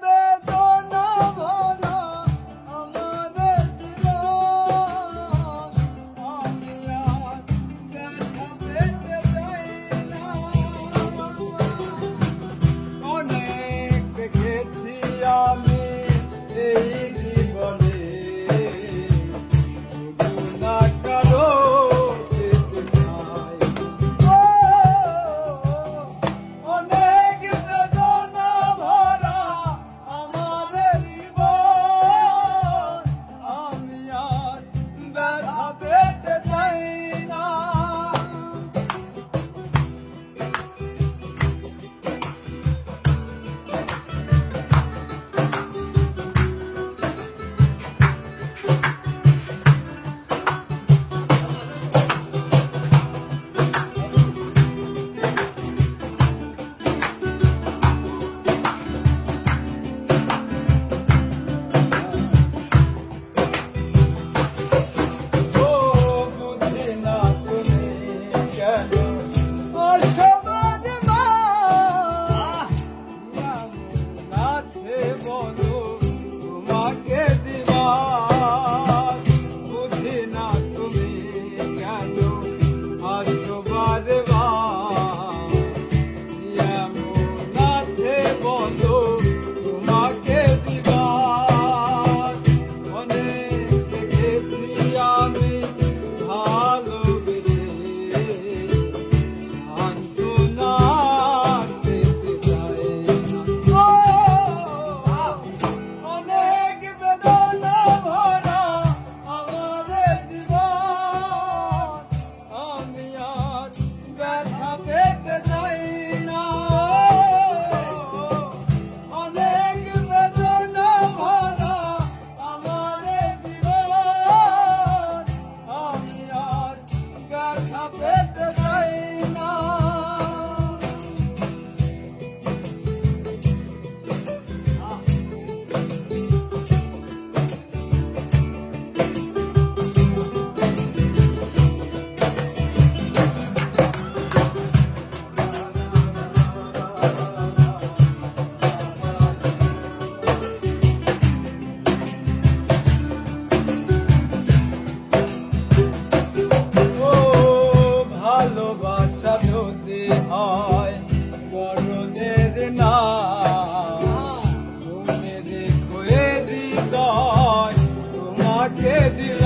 বেদনা ভরা আমাদের জীবন, আমি আর ব্যথা পেতে চাই না। অনেক দেখেছি আমি এই জীবনে, তবু না কারো পেতে চাই। অনেক বেদনা ভরা আমাদের জীবন, আমি আর ব্যথা পেতে চাই না। ভালোবাসা যদি হয় মরণের না, তুমি রেখো এ হৃদয় তোমাকে দিল।